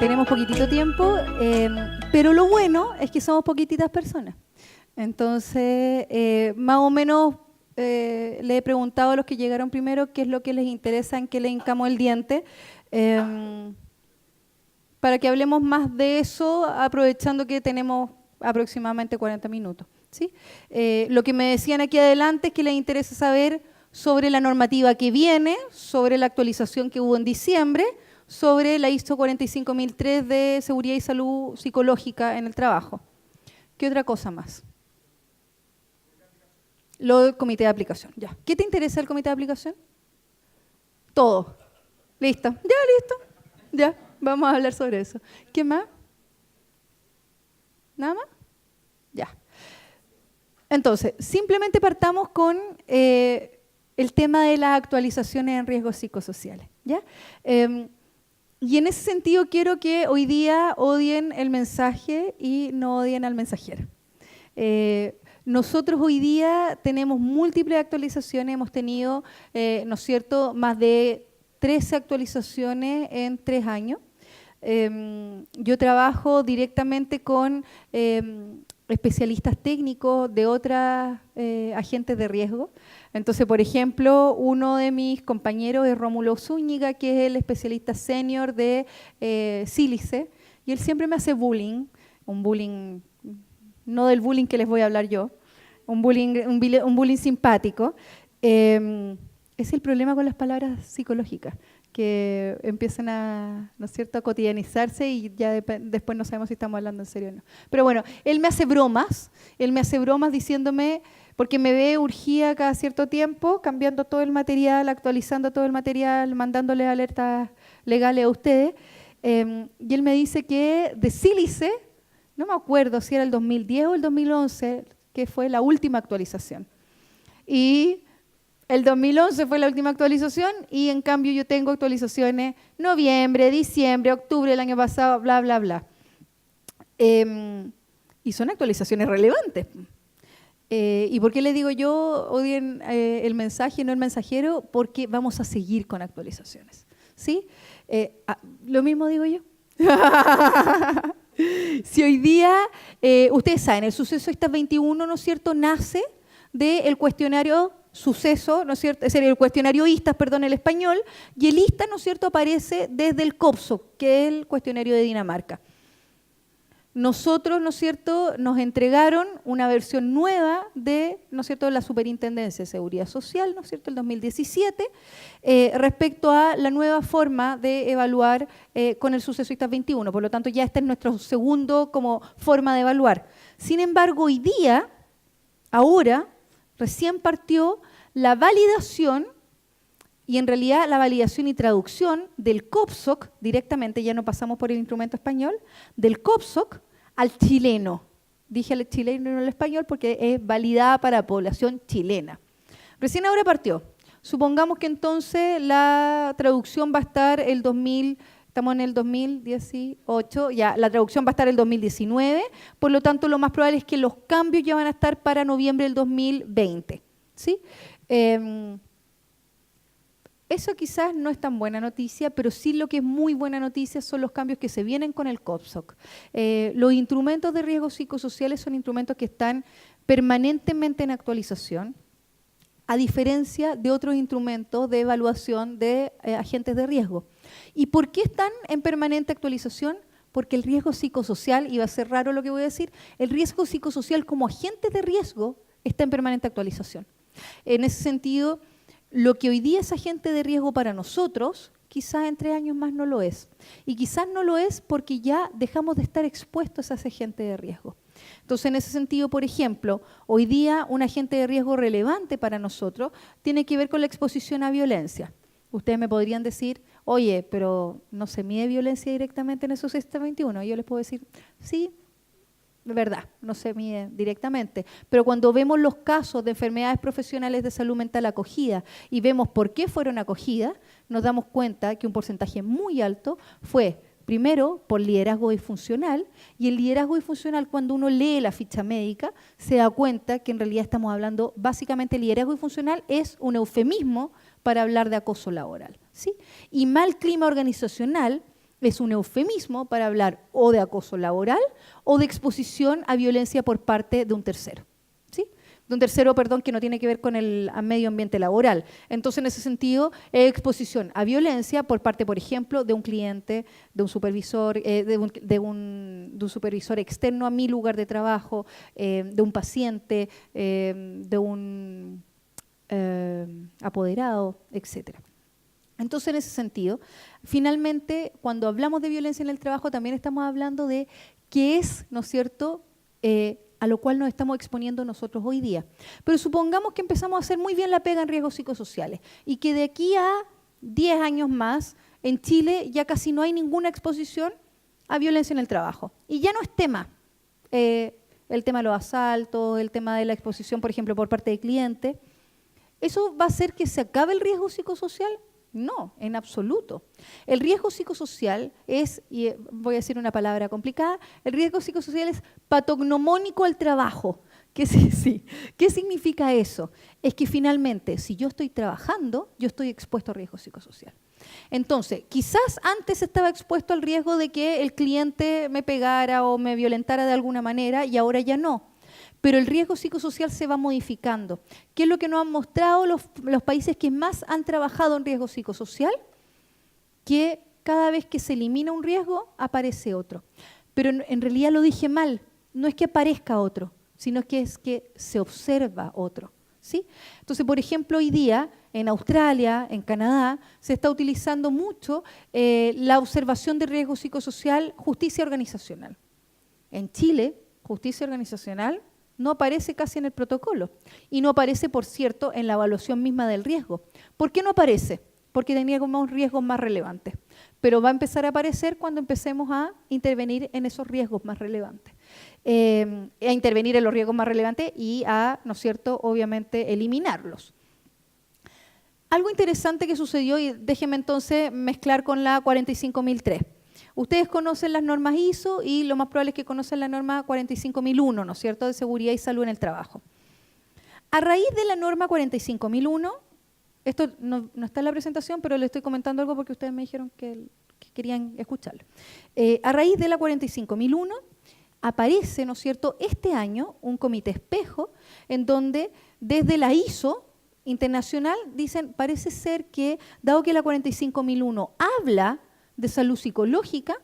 tenemos poquitito tiempo, pero lo bueno es que somos poquititas personas. Entonces, más o menos le he preguntado a los que llegaron primero qué es lo que les interesa, en qué le hincamos el diente, para que hablemos más de eso, aprovechando que tenemos aproximadamente 40 minutos. ¿Sí? Lo que me decían aquí adelante es que les interesa saber sobre la normativa que viene, sobre la actualización que hubo en diciembre, sobre la ISO 45003 de seguridad y salud psicológica en el trabajo. ¿Qué otra cosa más? Lo del comité de aplicación. Ya. ¿Qué te interesa el comité de aplicación? Todo. Listo. Ya, listo. Ya, vamos a hablar sobre eso. ¿Qué más? ¿Nada más? Ya. Entonces, simplemente partamos con el tema de las actualizaciones en riesgos psicosociales. ¿Ya? Y en ese sentido quiero que hoy día odien el mensaje y no odien al mensajero. Nosotros hoy día tenemos múltiples actualizaciones, hemos tenido, ¿no es cierto?, más de 13 actualizaciones en 3 años. Yo trabajo directamente con especialistas técnicos de otras agentes de riesgo. Entonces, por ejemplo, uno de mis compañeros es Rómulo Zúñiga, que es el especialista senior de Sílice, y él siempre me hace bullying, un bullying, no del bullying que les voy a hablar yo, un bullying simpático. Es el problema con las palabras psicológicas, que empiezan a, ¿no es cierto?, a cotidianizarse y ya después no sabemos si estamos hablando en serio o no. Pero bueno, él me hace bromas diciéndome, porque me ve urgida cada cierto tiempo, cambiando todo el material, actualizando todo el material, mandándole alertas legales a ustedes, y él me dice que de Sílice, no me acuerdo si era el 2010 o el 2011, que fue la última actualización. Y el 2011 fue la última actualización y en cambio yo tengo actualizaciones noviembre, diciembre, octubre del año pasado, bla, bla, bla. Y son actualizaciones relevantes. ¿Y por qué le digo yo, odien el mensaje y no el mensajero? Porque vamos a seguir con actualizaciones. ¿Sí? Lo mismo digo yo. Si hoy día, ustedes saben, el suceso ISTA 21, ¿no es cierto?, nace del cuestionario suceso, ¿no es cierto?, es decir, el cuestionario ISTA, perdón, el español, y el ISTA, ¿no es cierto?, aparece desde el COPSOC, que es el cuestionario de Dinamarca. Nosotros, ¿no es cierto?, nos entregaron una versión nueva de, ¿no es cierto?, la Superintendencia de Seguridad Social, ¿no es cierto?, el 2017, respecto a la nueva forma de evaluar con el suceso ISTA 21. Por lo tanto, ya este es nuestro segundo como forma de evaluar. Sin embargo, hoy día, ahora, recién partió la validación, y en realidad la validación y traducción del COPSOC, directamente, ya no pasamos por el instrumento español, del COPSOC al chileno. Dije al chileno y no al español porque es validada para población chilena. Recién ahora partió. Supongamos que entonces la traducción va a estar el 2000, estamos en el 2018, ya la traducción va a estar el 2019, por lo tanto lo más probable es que los cambios ya van a estar para noviembre del 2020. ¿Sí? Eso quizás no es tan buena noticia, pero sí lo que es muy buena noticia son los cambios que se vienen con el COPSOC. Los instrumentos de riesgos psicosociales son instrumentos que están permanentemente en actualización, a diferencia de otros instrumentos de evaluación de agentes de riesgo. ¿Y por qué están en permanente actualización? Porque el riesgo psicosocial, y va a ser raro lo que voy a decir, el riesgo psicosocial como agente de riesgo está en permanente actualización. En ese sentido, lo que hoy día es agente de riesgo para nosotros, quizás en 3 años más no lo es. Y quizás no lo es porque ya dejamos de estar expuestos a ese agente de riesgo. Entonces, en ese sentido, por ejemplo, hoy día un agente de riesgo relevante para nosotros tiene que ver con la exposición a violencia. Ustedes me podrían decir, oye, pero no se mide violencia directamente en esos ISTA 21. Yo les puedo decir, sí, de verdad, no se mide directamente. Pero cuando vemos los casos de enfermedades profesionales de salud mental acogida y vemos por qué fueron acogidas, nos damos cuenta que un porcentaje muy alto fue, primero, por liderazgo disfuncional, y el liderazgo disfuncional, cuando uno lee la ficha médica, se da cuenta que en realidad estamos hablando, básicamente el liderazgo disfuncional es un eufemismo para hablar de acoso laboral, ¿sí? Y mal clima organizacional es un eufemismo para hablar o de acoso laboral o de exposición a violencia por parte de un tercero. ¿Sí? De un tercero, perdón, que no tiene que ver con el medio ambiente laboral. Entonces, en ese sentido, es exposición a violencia por parte, por ejemplo, de un cliente, de un supervisor, de un supervisor externo a mi lugar de trabajo, de un paciente, de un apoderado, etcétera. Entonces, en ese sentido, finalmente, cuando hablamos de violencia en el trabajo, también estamos hablando de qué es, ¿no es cierto?, a lo cual nos estamos exponiendo nosotros hoy día. Pero supongamos que empezamos a hacer muy bien la pega en riesgos psicosociales y que de aquí a 10 años más, en Chile ya casi no hay ninguna exposición a violencia en el trabajo. Y ya no es tema. El tema de los asaltos, el tema de la exposición, por ejemplo, por parte de clientes. ¿Eso va a hacer que se acabe el riesgo psicosocial? No, en absoluto. El riesgo psicosocial es, y voy a decir una palabra complicada, el riesgo psicosocial es patognomónico al trabajo. ¿Qué significa eso? Es que finalmente, si yo estoy trabajando, yo estoy expuesto a riesgo psicosocial. Entonces, quizás antes estaba expuesto al riesgo de que el cliente me pegara o me violentara de alguna manera y ahora ya no. Pero el riesgo psicosocial se va modificando. ¿Qué es lo que nos han mostrado los países que más han trabajado en riesgo psicosocial? Que cada vez que se elimina un riesgo, aparece otro. Pero en realidad lo dije mal. No es que aparezca otro, sino que es que se observa otro. ¿Sí? Entonces, por ejemplo, hoy día, en Australia, en Canadá, se está utilizando mucho la observación de riesgo psicosocial, justicia organizacional. En Chile, justicia organizacional no aparece casi en el protocolo y no aparece, por cierto, en la evaluación misma del riesgo. ¿Por qué no aparece? Porque teníamos riesgos más relevantes. Pero va a empezar a aparecer cuando empecemos a intervenir en esos riesgos más relevantes. A intervenir en los riesgos más relevantes y a, ¿no es cierto?, obviamente eliminarlos. Algo interesante que sucedió, y déjenme entonces mezclar con la 45003. Ustedes conocen las normas ISO y lo más probable es que conocen la norma 45001, ¿no es cierto?, de seguridad y salud en el trabajo. A raíz de la norma 45001, esto no está en la presentación, pero le estoy comentando algo porque ustedes me dijeron que querían escucharlo. A raíz de la 45001 aparece, ¿no es cierto?, este año un comité espejo en donde desde la ISO internacional dicen, parece ser que, dado que la 45001 habla de salud psicológica,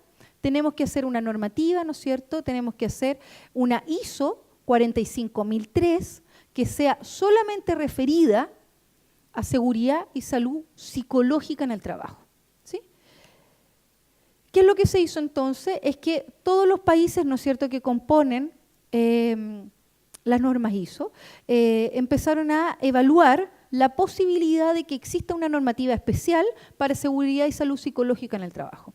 tenemos que hacer una normativa, ¿no es cierto?, tenemos que hacer una ISO 45003 que sea solamente referida a seguridad y salud psicológica en el trabajo. ¿Sí? ¿Qué es lo que se hizo entonces? Es que todos los países, ¿no es cierto?, que componen las normas ISO, empezaron a evaluar la posibilidad de que exista una normativa especial para seguridad y salud psicológica en el trabajo.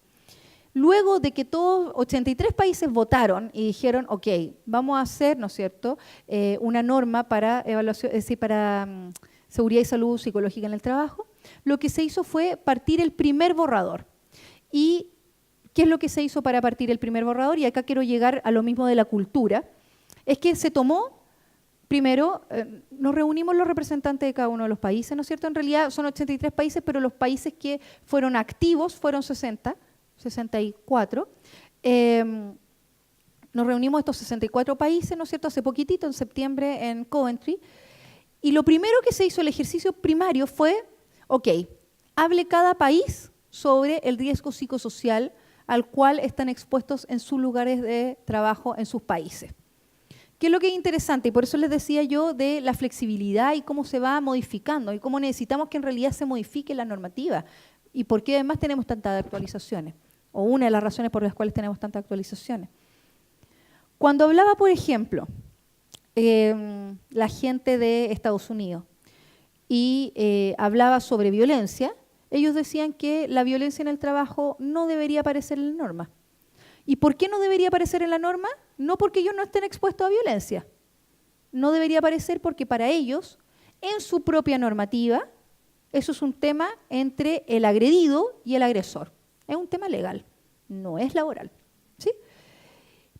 Luego de que todos 83 países votaron y dijeron, ok, vamos a hacer, ¿no es cierto?, una norma para evaluación, es decir, para seguridad y salud psicológica en el trabajo, lo que se hizo fue partir el primer borrador. ¿Y qué es lo que se hizo para partir el primer borrador? Y acá quiero llegar a lo mismo de la cultura. Es que se tomó, primero, nos reunimos los representantes de cada uno de los países, ¿no es cierto? En realidad son 83 países, pero los países que fueron activos fueron 64. Nos reunimos estos 64 países, ¿no es cierto?, hace poquitito, en septiembre, en Coventry. Y lo primero que se hizo, el ejercicio primario fue, ok, hable cada país sobre el riesgo psicosocial al cual están expuestos en sus lugares de trabajo en sus países. ¿Qué es lo que es interesante? Y por eso les decía yo de la flexibilidad y cómo se va modificando y cómo necesitamos que en realidad se modifique la normativa y por qué además tenemos tantas actualizaciones, o una de las razones por las cuales tenemos tantas actualizaciones. Cuando hablaba, por ejemplo, la gente de Estados Unidos y hablaba sobre violencia, ellos decían que la violencia en el trabajo no debería aparecer en la norma. ¿Y por qué no debería aparecer en la norma? No porque ellos no estén expuestos a violencia. No debería aparecer porque para ellos, en su propia normativa, eso es un tema entre el agredido y el agresor. Es un tema legal, no es laboral. ¿Sí?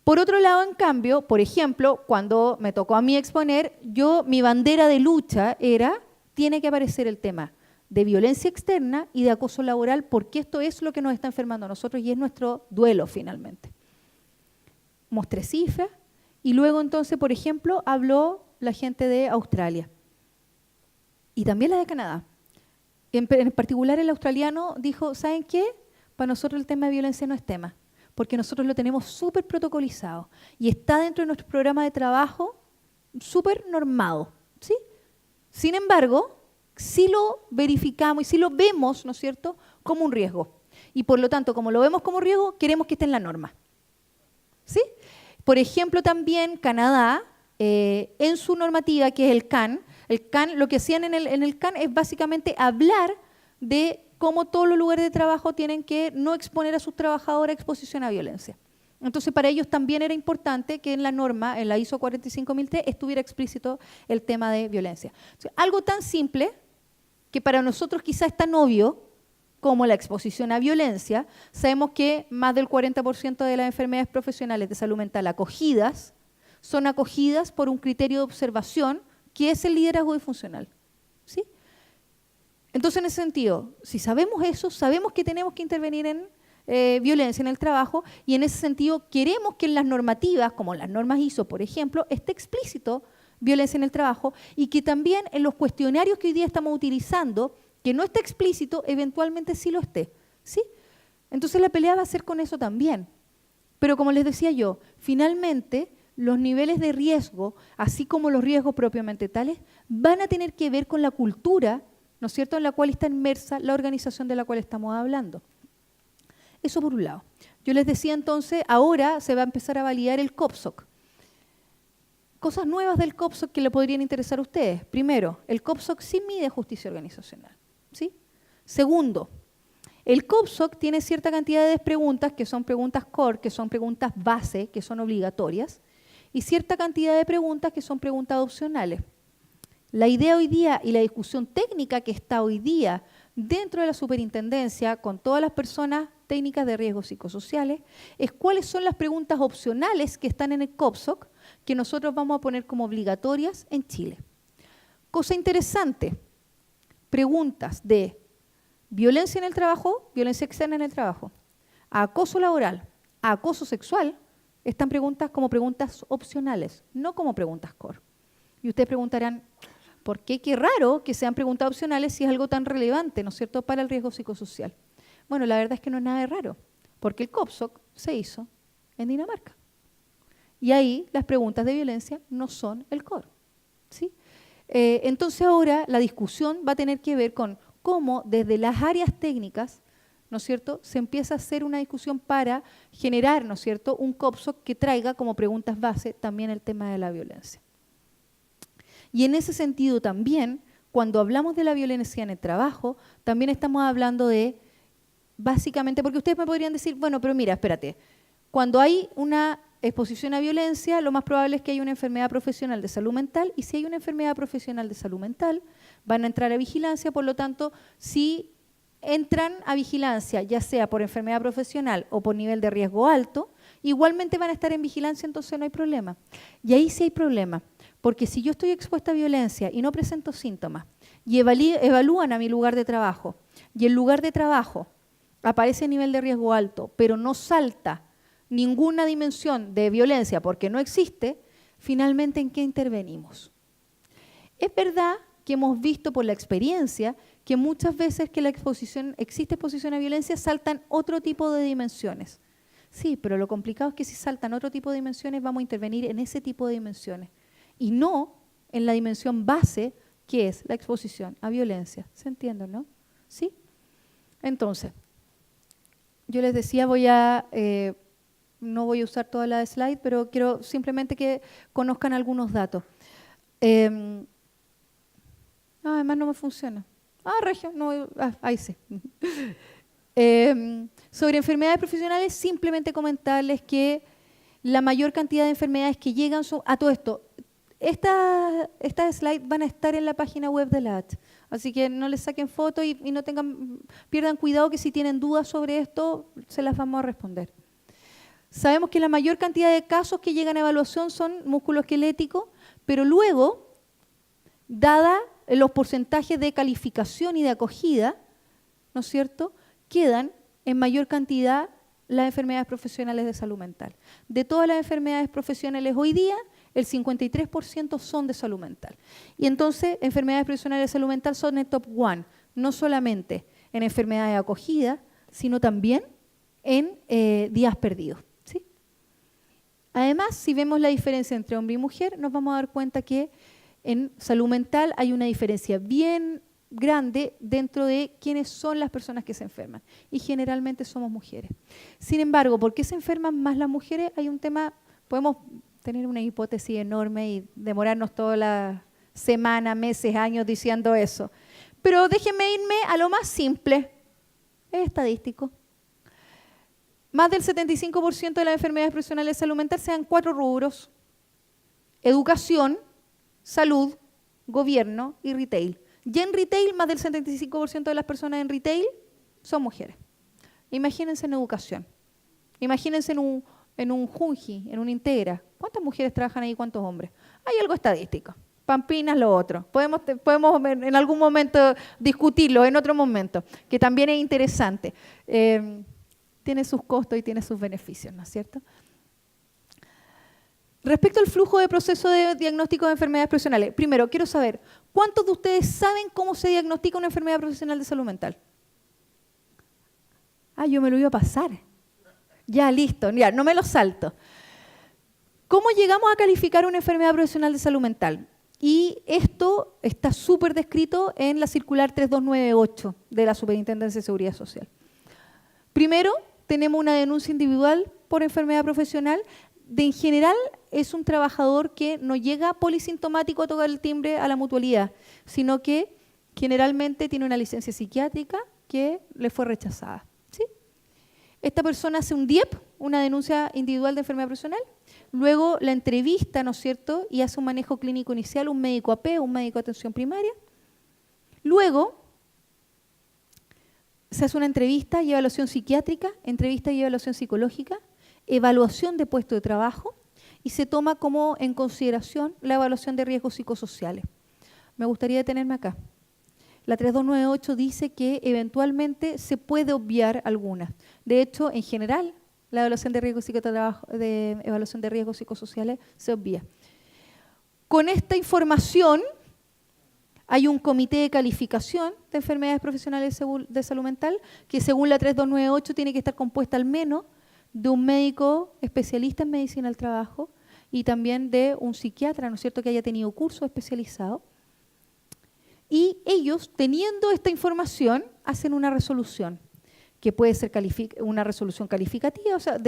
Por otro lado, en cambio, por ejemplo, cuando me tocó a mí exponer, mi bandera de lucha era, tiene que aparecer el tema de violencia externa y de acoso laboral, porque esto es lo que nos está enfermando a nosotros y es nuestro duelo finalmente. Mostré cifras y luego entonces, por ejemplo, habló la gente de Australia y también la de Canadá. En particular el australiano dijo, ¿saben qué? Para nosotros el tema de violencia no es tema, porque nosotros lo tenemos súper protocolizado y está dentro de nuestro programa de trabajo súper normado, ¿sí? Sin embargo, sí lo verificamos y sí lo vemos, ¿no es cierto?, como un riesgo. Y por lo tanto, como lo vemos como riesgo, queremos que esté en la norma, ¿sí? Por ejemplo, también Canadá, en su normativa, que es el CAN, lo que hacían en el CAN es básicamente hablar de cómo todos los lugares de trabajo tienen que no exponer a sus trabajadores a exposición a violencia. Entonces, para ellos también era importante que en la norma, en la ISO 45003, estuviera explícito el tema de violencia. O sea, algo tan simple que para nosotros quizás es tan obvio como la exposición a violencia. Sabemos que más del 40% de las enfermedades profesionales de salud mental acogidas son acogidas por un criterio de observación que es el liderazgo disfuncional, ¿sí? Entonces, en ese sentido, si sabemos eso, sabemos que tenemos que intervenir en violencia en el trabajo y en ese sentido queremos que en las normativas, como las normas ISO, por ejemplo, esté explícito violencia en el trabajo y que también en los cuestionarios que hoy día estamos utilizando, que no esté explícito, eventualmente sí lo esté, ¿sí? Entonces la pelea va a ser con eso también. Pero como les decía yo, finalmente los niveles de riesgo, así como los riesgos propiamente tales, van a tener que ver con la cultura, ¿no es cierto?, en la cual está inmersa la organización de la cual estamos hablando. Eso por un lado. Yo les decía entonces, ahora se va a empezar a validar el COPSOC. Cosas nuevas del COPSOC que le podrían interesar a ustedes. Primero, el COPSOC sí mide justicia organizacional, ¿sí? Segundo, el COPSOC tiene cierta cantidad de preguntas que son preguntas core, que son preguntas base, que son obligatorias, y cierta cantidad de preguntas que son preguntas opcionales. La idea hoy día y la discusión técnica que está hoy día dentro de la superintendencia con todas las personas técnicas de riesgos psicosociales es cuáles son las preguntas opcionales que están en el COPSOC que nosotros vamos a poner como obligatorias en Chile. Cosa interesante, preguntas de violencia en el trabajo, violencia externa en el trabajo, acoso laboral, acoso sexual, están preguntas como preguntas opcionales, no como preguntas core. Y ustedes preguntarán, ¿por qué? Qué raro que sean preguntas opcionales si es algo tan relevante, ¿no es cierto?, para el riesgo psicosocial. Bueno, la verdad es que no es nada de raro, porque el COPSOC se hizo en Dinamarca. Y ahí las preguntas de violencia no son el core, ¿sí? Entonces ahora la discusión va a tener que ver con cómo desde las áreas técnicas, ¿no es cierto?, se empieza a hacer una discusión para generar, ¿no es cierto?, un COPSOC que traiga como preguntas base también el tema de la violencia. Y en ese sentido también, cuando hablamos de la violencia en el trabajo, también estamos hablando de, básicamente, porque ustedes me podrían decir, bueno, pero mira, espérate, cuando hay una exposición a violencia, lo más probable es que haya una enfermedad profesional de salud mental, y si hay una enfermedad profesional de salud mental, van a entrar a vigilancia, por lo tanto, si entran a vigilancia, ya sea por enfermedad profesional o por nivel de riesgo alto, igualmente van a estar en vigilancia, entonces no hay problema. Y ahí sí hay problema. Porque si yo estoy expuesta a violencia y no presento síntomas y evalúan a mi lugar de trabajo y el lugar de trabajo aparece en nivel de riesgo alto, pero no salta ninguna dimensión de violencia porque no existe, finalmente ¿en qué intervenimos? Es verdad que hemos visto por la experiencia que muchas veces que existe exposición a violencia saltan otro tipo de dimensiones. Sí, pero lo complicado es que si saltan otro tipo de dimensiones vamos a intervenir en ese tipo de dimensiones. Y no en la dimensión base, que es la exposición a violencia. ¿Se entiende, no? ¿Sí? Entonces, yo les decía, no voy a usar toda la slide, pero quiero simplemente que conozcan algunos datos. Además no me funciona. Regio, no, ahí sí. Sobre enfermedades profesionales, simplemente comentarles que la mayor cantidad de enfermedades que llegan son, a todo esto, estas slides van a estar en la página web de la ACH, así que no les saquen fotos y no pierdan cuidado que si tienen dudas sobre esto, se las vamos a responder. Sabemos que la mayor cantidad de casos que llegan a evaluación son músculoesqueléticos, pero luego, dada los porcentajes de calificación y de acogida, ¿no es cierto?, quedan en mayor cantidad las enfermedades profesionales de salud mental. De todas las enfermedades profesionales hoy día, el 53% son de salud mental. Y entonces, enfermedades profesionales de salud mental son el top one, no solamente en enfermedades de acogida, sino también en días perdidos. ¿Sí? Además, si vemos la diferencia entre hombre y mujer, nos vamos a dar cuenta que en salud mental hay una diferencia bien grande dentro de quiénes son las personas que se enferman. Y generalmente somos mujeres. Sin embargo, ¿por qué se enferman más las mujeres? Hay un tema, podemos tener una hipótesis enorme y demorarnos toda la semana, meses, años diciendo eso. Pero déjenme irme a lo más simple. Es estadístico. Más del 75% de las enfermedades profesionales de salud mental se dan en 4 rubros: educación, salud, gobierno y retail. Y en retail, más del 75% de las personas en retail son mujeres. Imagínense en educación. Imagínense en un Junji, en un Integra. ¿Cuántas mujeres trabajan ahí y cuántos hombres? Hay algo estadístico. Pampinas, lo otro. Podemos en algún momento discutirlo, en otro momento, que también es interesante. Tiene sus costos y tiene sus beneficios, ¿no es cierto? Respecto al flujo de proceso de diagnóstico de enfermedades profesionales, primero, quiero saber, ¿cuántos de ustedes saben cómo se diagnostica una enfermedad profesional de salud mental? Ah, yo me lo iba a pasar. Ya, listo, ya, no me lo salto. ¿Cómo llegamos a calificar una enfermedad profesional de salud mental? Y esto está súper descrito en la circular 3298 de la Superintendencia de Seguridad Social. Primero, tenemos una denuncia individual por enfermedad profesional. En general, es un trabajador que no llega polisintomático a tocar el timbre a la mutualidad, sino que generalmente tiene una licencia psiquiátrica que le fue rechazada. ¿Sí? Esta persona hace un DIEP, una denuncia individual de enfermedad profesional, luego la entrevista, ¿no es cierto?, y hace un manejo clínico inicial, un médico AP, un médico de atención primaria. Luego se hace una entrevista y evaluación psiquiátrica, entrevista y evaluación psicológica, evaluación de puesto de trabajo y se toma como en consideración la evaluación de riesgos psicosociales. Me gustaría detenerme acá. La 3298 dice que eventualmente se puede obviar algunas. De hecho, en general, la evaluación de riesgos psicosociales se obvia. Con esta información hay un comité de calificación de enfermedades profesionales de salud mental que según la 3298 tiene que estar compuesta al menos de un médico especialista en medicina del trabajo y también de un psiquiatra, ¿no es cierto?, que haya tenido curso especializado. Y ellos, teniendo esta información, hacen una resolución, que puede ser una resolución calificativa, o sea,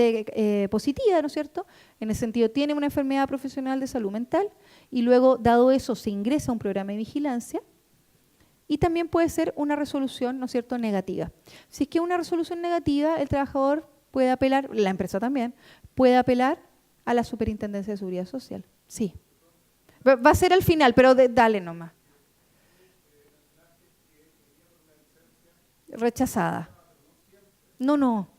positiva, ¿no es cierto? En ese sentido, tiene una enfermedad profesional de salud mental y luego, dado eso, se ingresa a un programa de vigilancia. Y también puede ser una resolución, ¿no es cierto?, negativa. Si es que una resolución negativa, el trabajador puede apelar, la empresa también, puede apelar a la Superintendencia de Seguridad Social. Sí. Va a ser al final, pero dale nomás. Rechazada. No.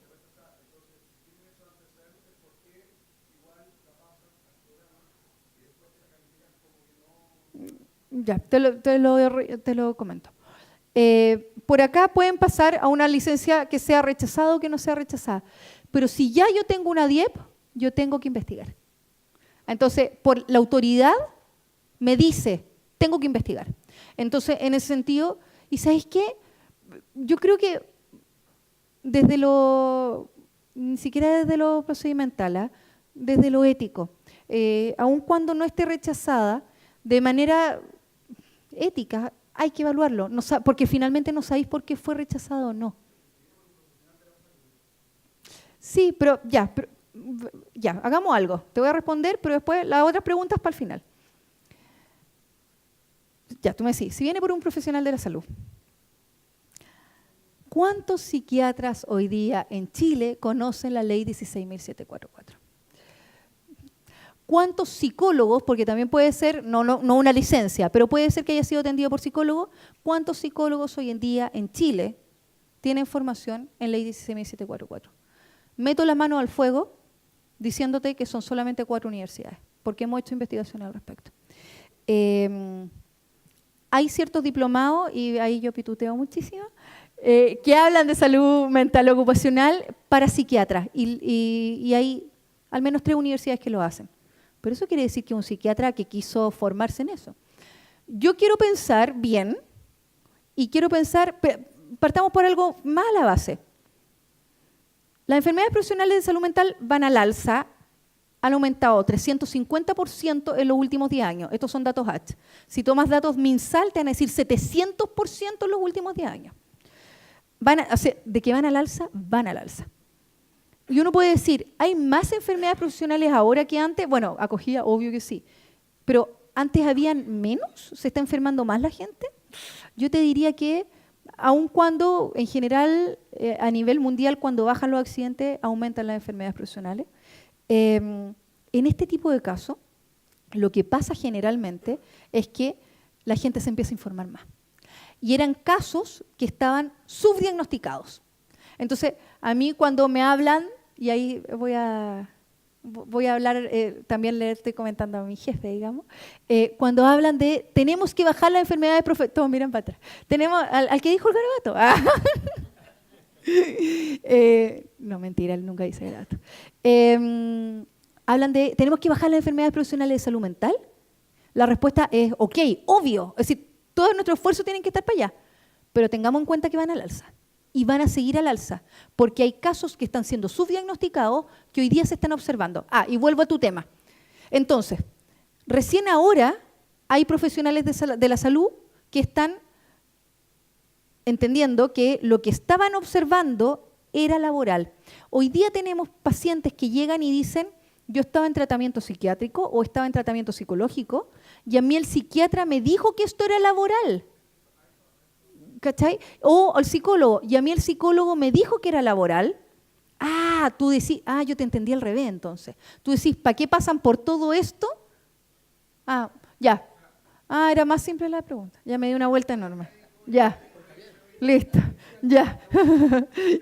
Ya, te lo comento. Por acá pueden pasar a una licencia que sea rechazada o que no sea rechazada. Pero si ya yo tengo una DIEP, yo tengo que investigar. Entonces, por la autoridad me dice, tengo que investigar. Entonces, en ese sentido, ¿y sabéis qué? Yo creo que ni siquiera desde lo procedimental, desde lo ético, aun cuando no esté rechazada, de manera ética hay que evaluarlo, porque finalmente no sabéis por qué fue rechazado o no. Sí, pero ya, hagamos algo. Te voy a responder, pero después las otras preguntas para el final. Ya, tú me decís, si viene por un profesional de la salud, ¿cuántos psiquiatras hoy día en Chile conocen la ley 16.744? ¿Cuántos psicólogos, porque también puede ser, no una licencia, pero puede ser que haya sido atendido por psicólogo, ¿cuántos psicólogos hoy en día en Chile tienen formación en ley 16.744? Meto la mano al fuego diciéndote que son solamente 4 universidades, porque hemos hecho investigación al respecto. hay ciertos diplomados, y ahí yo pituteo muchísimo, que hablan de salud mental ocupacional para psiquiatras. Y hay al menos 3 universidades que lo hacen. Pero eso quiere decir que un psiquiatra que quiso formarse en eso. Yo quiero pensar bien, y quiero pensar, partamos por algo más a la base. Las enfermedades profesionales de salud mental van al alza, han aumentado 350% en los últimos 10 años. Estos son datos H. Si tomas datos MinSal, te van a decir 700% en los últimos 10 años. ¿De qué van al alza? Van al alza. Y uno puede decir, ¿hay más enfermedades profesionales ahora que antes? Bueno, acogida, obvio que sí. Pero ¿antes habían menos? ¿Se está enfermando más la gente? Yo te diría que, aun cuando, en general, a nivel mundial, cuando bajan los accidentes, aumentan las enfermedades profesionales. En este tipo de casos, lo que pasa generalmente es que la gente se empieza a informar más. Y eran casos que estaban subdiagnosticados. Entonces, a mí cuando me hablan, y ahí voy a hablar, también le estoy comentando a mi jefe, digamos, cuando hablan de tenemos que bajar las enfermedades profesionales, todos miran para atrás, tenemos al que dijo el garabato. No, mentira, él nunca dice garabato. Hablan de tenemos que bajar las enfermedades profesionales de salud mental. La respuesta es ok, obvio, es decir, todo nuestro esfuerzo tiene que estar para allá, pero tengamos en cuenta que van al alza. Y van a seguir al alza, porque hay casos que están siendo subdiagnosticados que hoy día se están observando. Y vuelvo a tu tema. Entonces, recién ahora hay profesionales de la salud que están entendiendo que lo que estaban observando era laboral. Hoy día tenemos pacientes que llegan y dicen, yo estaba en tratamiento psiquiátrico o estaba en tratamiento psicológico y a mí el psiquiatra me dijo que esto era laboral. ¿Cachai? O el psicólogo, y a mí el psicólogo me dijo que era laboral. Tú decís, yo te entendí al revés entonces. Tú decís, ¿para qué pasan por todo esto? Ya. Era más simple la pregunta. Ya me di una vuelta enorme. Ya. Listo. Ya.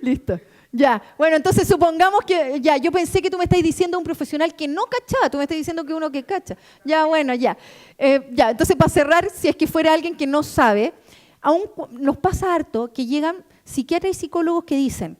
Listo. Ya. Bueno, entonces supongamos que, yo pensé que tú me estás diciendo un profesional que no cachaba, tú me estás diciendo que uno que cacha. Ya, bueno, ya. Entonces para cerrar, si es que fuera alguien que no sabe, aún nos pasa harto que llegan psiquiatras y psicólogos que dicen,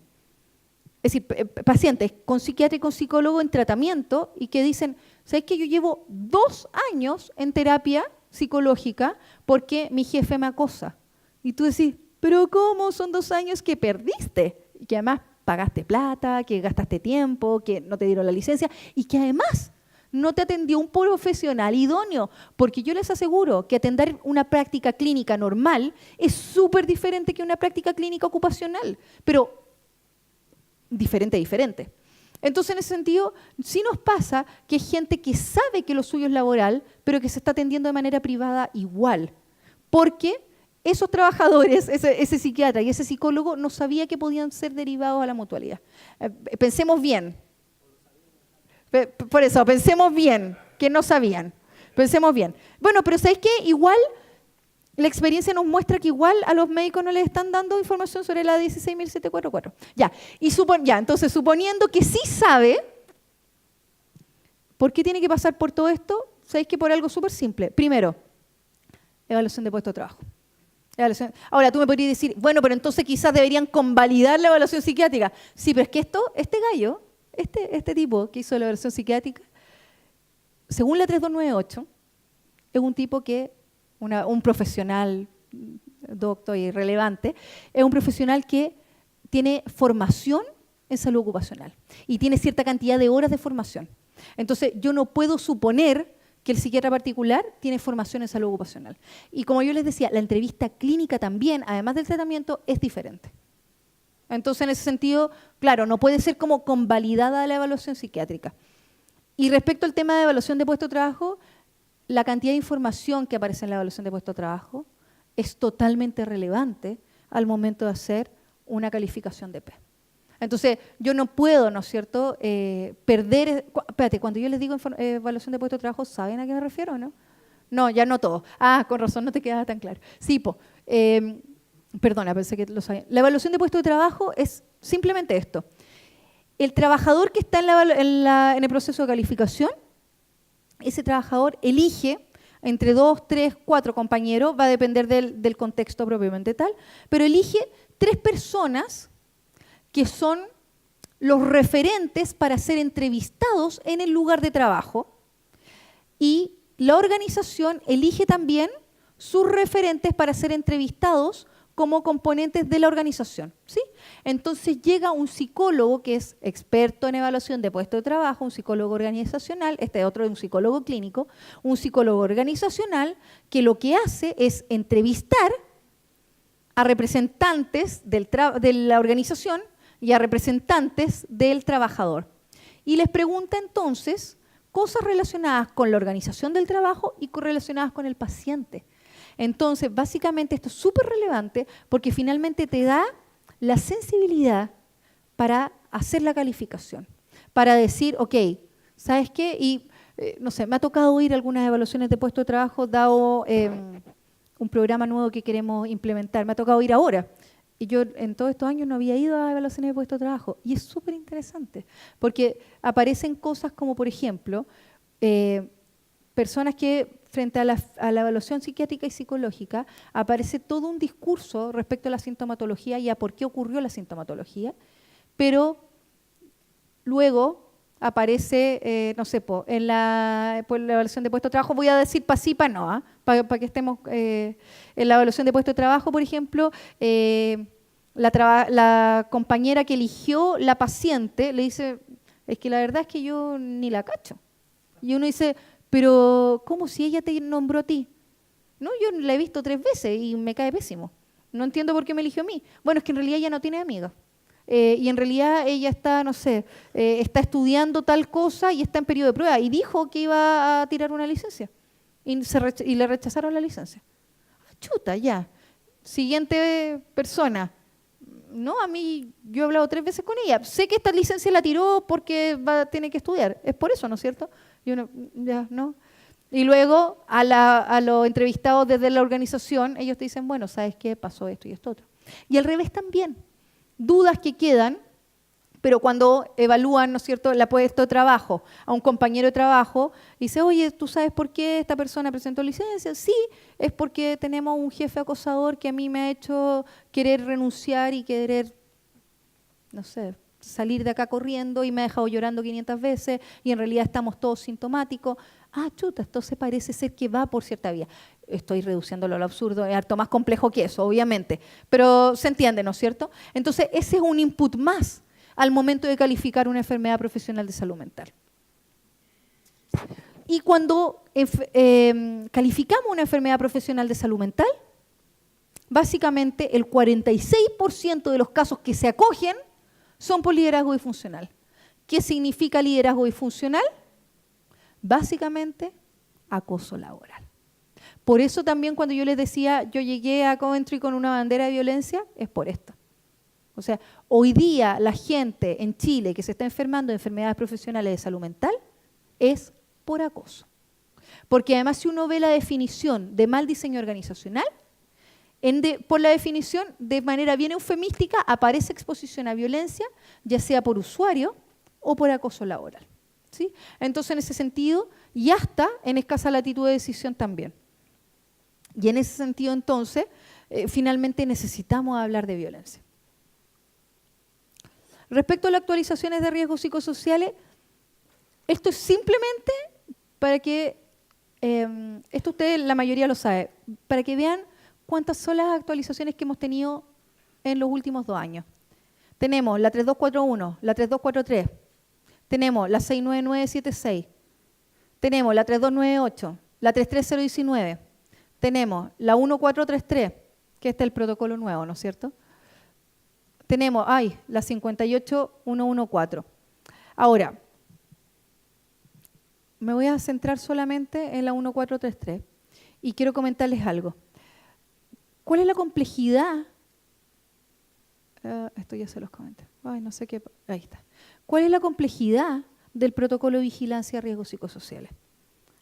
es decir, pacientes con psiquiatra y con psicólogo en tratamiento y que dicen, ¿sabes qué? Yo llevo 2 años en terapia psicológica porque mi jefe me acosa. Y tú decís, ¿pero cómo? Son 2 años que perdiste y que además pagaste plata, que gastaste tiempo, que no te dieron la licencia y que además no te atendió un profesional idóneo, porque yo les aseguro que atender una práctica clínica normal es súper diferente que una práctica clínica ocupacional, pero diferente. Entonces, en ese sentido, sí nos pasa que hay gente que sabe que lo suyo es laboral, pero que se está atendiendo de manera privada igual, porque esos trabajadores, ese psiquiatra y ese psicólogo no sabía que podían ser derivados a la mutualidad. Pensemos bien. Por eso, pensemos bien, que no sabían. Pensemos bien. Bueno, pero ¿sabéis qué? Igual la experiencia nos muestra que igual a los médicos no les están dando información sobre la 16.744. Entonces, suponiendo que sí sabe, ¿por qué tiene que pasar por todo esto? ¿Sabéis que por algo súper simple? Primero, evaluación de puesto de trabajo. Ahora, tú me podrías decir, bueno, pero entonces quizás deberían convalidar la evaluación psiquiátrica. Sí, pero es que este gallo, este tipo que hizo la evaluación psiquiátrica, según la 3298, es un tipo que, un profesional, doctor y relevante, es un profesional que tiene formación en salud ocupacional y tiene cierta cantidad de horas de formación. Entonces, yo no puedo suponer que el psiquiatra particular tiene formación en salud ocupacional. Y como yo les decía, la entrevista clínica también, además del tratamiento, es diferente. Entonces, en ese sentido, claro, no puede ser como convalidada la evaluación psiquiátrica. Y respecto al tema de evaluación de puesto de trabajo, la cantidad de información que aparece en la evaluación de puesto de trabajo es totalmente relevante al momento de hacer una calificación de P. Entonces, yo no puedo, ¿no es cierto?, perder... Espérate, cuando yo les digo evaluación de puesto de trabajo, ¿saben a qué me refiero o no? No, ya no todo. Con razón, no te quedaba tan claro. Sí, perdona, pensé que lo sabían. La evaluación de puesto de trabajo es simplemente esto. El trabajador que está en el proceso de calificación, ese trabajador elige entre 2, 3, 4 compañeros, va a depender del contexto propiamente tal, pero elige 3 personas que son los referentes para ser entrevistados en el lugar de trabajo, y la organización elige también sus referentes para ser entrevistados como componentes de la organización, ¿sí? Entonces llega un psicólogo que es experto en evaluación de puesto de trabajo, un psicólogo organizacional, este otro es un psicólogo clínico, un psicólogo organizacional que lo que hace es entrevistar a representantes de la organización y a representantes del trabajador. Y les pregunta entonces cosas relacionadas con la organización del trabajo y relacionadas con el paciente. Entonces, básicamente esto es súper relevante porque finalmente te da la sensibilidad para hacer la calificación, para decir, ok, ¿sabes qué? Y, no sé, me ha tocado oír algunas evaluaciones de puesto de trabajo, dado un programa nuevo que queremos implementar, me ha tocado ir ahora. Y yo en todos estos años no había ido a evaluaciones de puesto de trabajo. Y es súper interesante, porque aparecen cosas como, por ejemplo, personas que frente a la evaluación psiquiátrica y psicológica aparece todo un discurso respecto a la sintomatología y a por qué ocurrió la sintomatología, pero luego aparece, no sé, en la evaluación de puesto de trabajo, voy a decir para sí, para no, para que estemos en la evaluación de puesto de trabajo, por ejemplo, la compañera que eligió la paciente le dice, es que la verdad es que yo ni la cacho. Y uno dice, pero ¿cómo si ella te nombró a ti? No, yo la he visto 3 veces y me cae pésimo. No entiendo por qué me eligió a mí. Bueno, es que en realidad ella no tiene amigas. Y en realidad ella está, no sé, está estudiando tal cosa y está en periodo de prueba. Y dijo que iba a tirar una licencia. Y le rechazaron la licencia. Ah, chuta, ya. Siguiente persona. No, a mí, yo he hablado 3 veces con ella. Sé que esta licencia la tiró porque tiene que estudiar. Es por eso, ¿no es cierto? Y uno, ya, ¿no? Y luego a los entrevistados desde la organización, ellos te dicen, bueno, ¿sabes qué? Pasó esto y esto otro. Y al revés también. Dudas que quedan, pero cuando evalúan, ¿no es cierto?, el puesto de trabajo a un compañero de trabajo, dice, oye, ¿tú sabes por qué esta persona presentó licencia? Sí, es porque tenemos un jefe acosador que a mí me ha hecho querer renunciar y querer, no sé, salir de acá corriendo y me ha dejado llorando 500 veces y en realidad estamos todos sintomáticos. Ah, chuta, entonces parece ser que va por cierta vía. Estoy reduciéndolo a lo absurdo, es harto más complejo que eso, obviamente, pero se entiende, ¿no es cierto? Entonces, ese es un input más al momento de calificar una enfermedad profesional de salud mental. Y cuando calificamos una enfermedad profesional de salud mental, básicamente el 46% de los casos que se acogen son por liderazgo disfuncional. ¿Qué significa liderazgo disfuncional? Básicamente, acoso laboral. Por eso también cuando yo les decía, yo llegué a Coventry con una bandera de violencia, es por esto. O sea, hoy día la gente en Chile que se está enfermando de enfermedades profesionales de salud mental es por acoso. Porque además si uno ve la definición de mal diseño organizacional, por la definición, de manera bien eufemística, aparece exposición a violencia, ya sea por usuario o por acoso laboral. ¿Sí? Entonces, en ese sentido, y hasta en escasa latitud de decisión también. Y en ese sentido, entonces, finalmente necesitamos hablar de violencia. Respecto a las actualizaciones de riesgos psicosociales, esto es simplemente para que, esto ustedes la mayoría lo sabe, para que vean cuántas son las actualizaciones que hemos tenido en los últimos 2 años. Tenemos la 3241, la 3243, tenemos la 69976, tenemos la 3298, la 33019, tenemos la 1433, que este es el protocolo nuevo, ¿no es cierto? Tenemos, la 58114. Ahora, me voy a centrar solamente en la 1433 y quiero comentarles algo. ¿Cuál es la complejidad? Esto ya se los comenté. No sé qué. Ahí está. ¿Cuál es la complejidad del protocolo de vigilancia de riesgos psicosociales?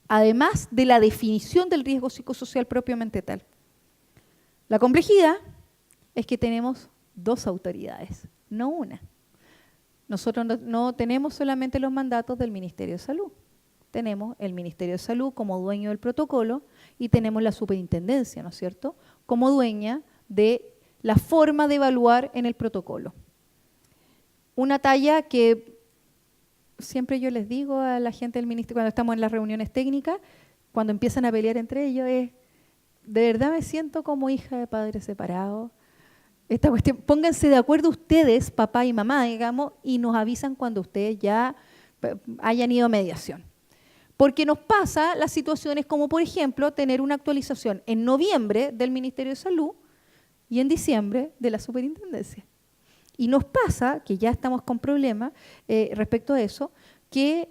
Además de la definición del riesgo psicosocial propiamente tal. La complejidad es que tenemos 2 autoridades, no una. Nosotros no tenemos solamente los mandatos del Ministerio de Salud. tenemos el Ministerio de Salud como dueño del protocolo y tenemos la superintendencia, ¿no es cierto?, como dueña de la forma de evaluar en el protocolo. Una talla que siempre yo les digo a la gente del ministerio cuando estamos en las reuniones técnicas, cuando empiezan a pelear entre ellos, es, de verdad me siento como hija de padres separados. Esta cuestión, pónganse de acuerdo ustedes, papá y mamá, digamos, y nos avisan cuando ustedes ya hayan ido a mediación. Porque nos pasa las situaciones como, por ejemplo, tener una actualización en noviembre del Ministerio de Salud y en diciembre de la Superintendencia. Y nos pasa, que ya estamos con problemas respecto a eso, que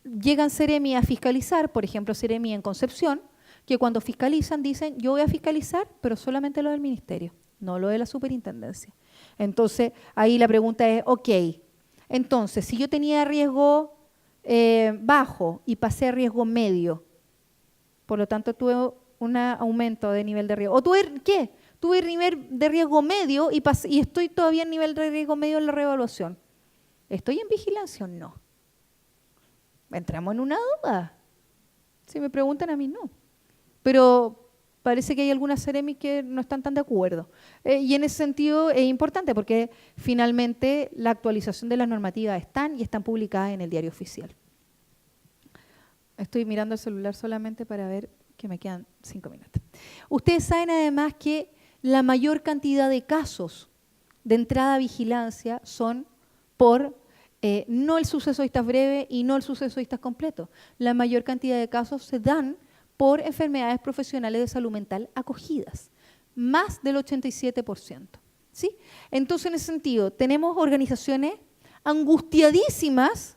llegan Seremi a fiscalizar, por ejemplo, Seremi en Concepción, que cuando fiscalizan dicen, yo voy a fiscalizar, pero solamente lo del Ministerio, no lo de la Superintendencia. Entonces, ahí la pregunta es, ok, entonces, si yo tenía riesgo bajo y pasé a riesgo medio, por lo tanto tuve un aumento de nivel de riesgo, o tuve, ¿qué? Tuve nivel de riesgo medio y estoy todavía en nivel de riesgo medio en la reevaluación. ¿Estoy en vigilancia o no? ¿Entramos en una duda? Si me preguntan a mí, no. Pero parece que hay algunas Seremi que no están tan de acuerdo. Y en ese sentido es importante porque finalmente la actualización de las normativas están publicadas en el diario oficial. Estoy mirando el celular solamente para ver que me quedan 5 minutos. Ustedes saben además que la mayor cantidad de casos de entrada a vigilancia son por no el suceso de vistas breve y no el suceso de vistas completo. La mayor cantidad de casos se dan por enfermedades profesionales de salud mental acogidas, más del 87%. ¿Sí? Entonces, en ese sentido, tenemos organizaciones angustiadísimas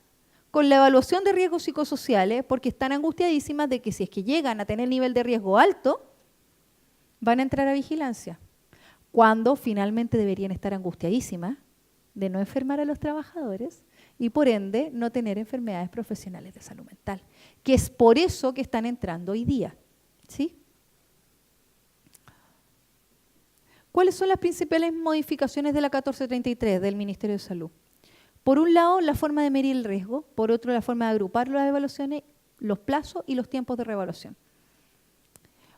con la evaluación de riesgos psicosociales porque están angustiadísimas de que si es que llegan a tener nivel de riesgo alto, van a entrar a vigilancia, cuando finalmente deberían estar angustiadísimas de no enfermar a los trabajadores y por ende no tener enfermedades profesionales de salud mental, que es por eso que están entrando hoy día. ¿Sí? ¿Cuáles son las principales modificaciones de la 1433 del Ministerio de Salud? Por un lado, la forma de medir el riesgo, por otro, la forma de agrupar las evaluaciones, los plazos y los tiempos de reevaluación.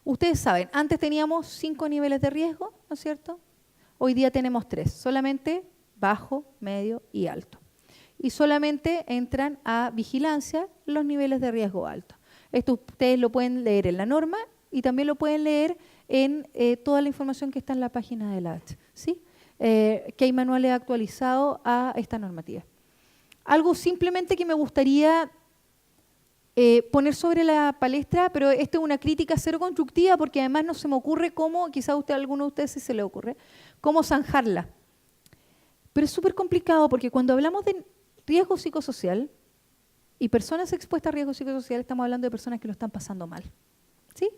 Ustedes saben, antes teníamos 5 niveles de riesgo, ¿no es cierto? Hoy día tenemos 3, solamente bajo, medio y alto. Y solamente entran a vigilancia los niveles de riesgo alto. Esto ustedes lo pueden leer en la norma y también lo pueden leer en toda la información que está en la página de la H, ¿sí? Que hay manuales actualizados a esta normativa. Algo simplemente que me gustaría poner sobre la palestra, pero esto es una crítica cero constructiva porque además no se me ocurre cómo, quizá a alguno de ustedes sí se le ocurre, cómo zanjarla. Pero es súper complicado porque cuando hablamos de riesgo psicosocial y personas expuestas a riesgo psicosocial, estamos hablando de personas que lo están pasando mal, ¿sí?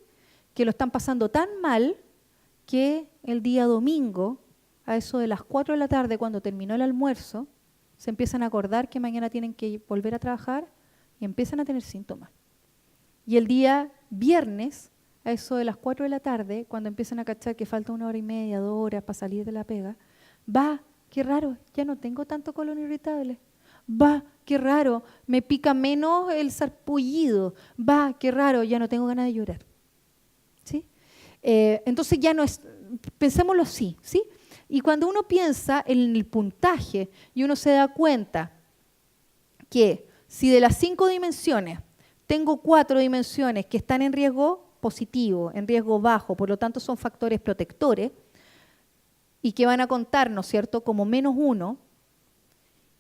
Que lo están pasando tan mal que el día domingo, a eso de las 4 de la tarde, cuando terminó el almuerzo, se empiezan a acordar que mañana tienen que volver a trabajar y empiezan a tener síntomas. Y el día viernes, a eso de las 4 de la tarde, cuando empiezan a cachar que falta 1 hora y media, 2 horas para salir de la pega, va, qué raro, ya no tengo tanto colon irritable. Va, qué raro, me pica menos el sarpullido. Va, qué raro, ya no tengo ganas de llorar. ¿Sí? Entonces ya no es, pensémoslo así, ¿sí? Y cuando uno piensa en el puntaje y uno se da cuenta que si de las 5 dimensiones tengo 4 dimensiones que están en riesgo positivo, en riesgo bajo, por lo tanto son factores protectores y que van a contar, ¿no es cierto?, como -1,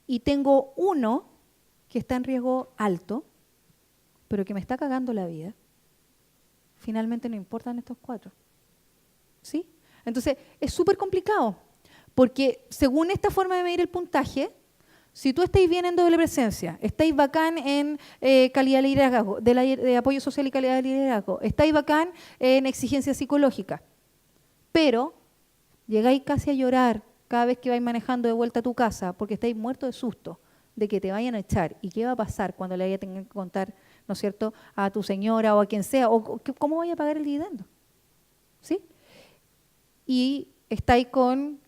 y tengo 1 que está en riesgo alto, pero que me está cagando la vida, finalmente no importan estos 4. ¿Sí? Entonces, es súper complicado, porque según esta forma de medir el puntaje, si tú estáis bien en doble presencia, estáis bacán en calidad de liderazgo, de apoyo social y calidad de liderazgo, estáis bacán en exigencia psicológica, pero llegáis casi a llorar cada vez que vais manejando de vuelta a tu casa porque estáis muertos de susto de que te vayan a echar y qué va a pasar cuando le vaya a tener que contar, ¿no es cierto?, a tu señora o a quien sea, o cómo vaya a pagar el dividendo. ¿Sí? Y estáis con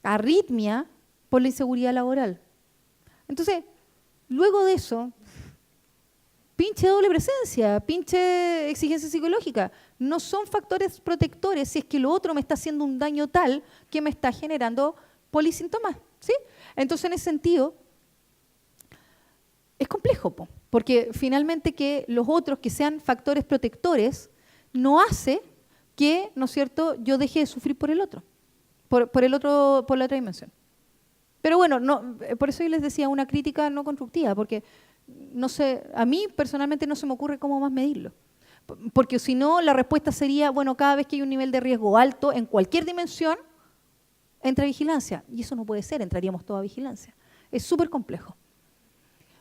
arritmia por la inseguridad laboral. Entonces, luego de eso, pinche doble presencia, pinche exigencia psicológica. No son factores protectores si es que lo otro me está haciendo un daño tal que me está generando polisíntomas, ¿sí? Entonces, en ese sentido, es complejo, porque finalmente que los otros que sean factores protectores no hace que, ¿no es cierto?, yo deje de sufrir por el otro, por la otra dimensión. Pero bueno, no, por eso yo les decía una crítica no constructiva, porque no sé, a mí personalmente no se me ocurre cómo más medirlo. Porque si no, la respuesta sería, bueno, cada vez que hay un nivel de riesgo alto en cualquier dimensión, entra vigilancia. Y eso no puede ser, entraríamos toda vigilancia. Es súper complejo.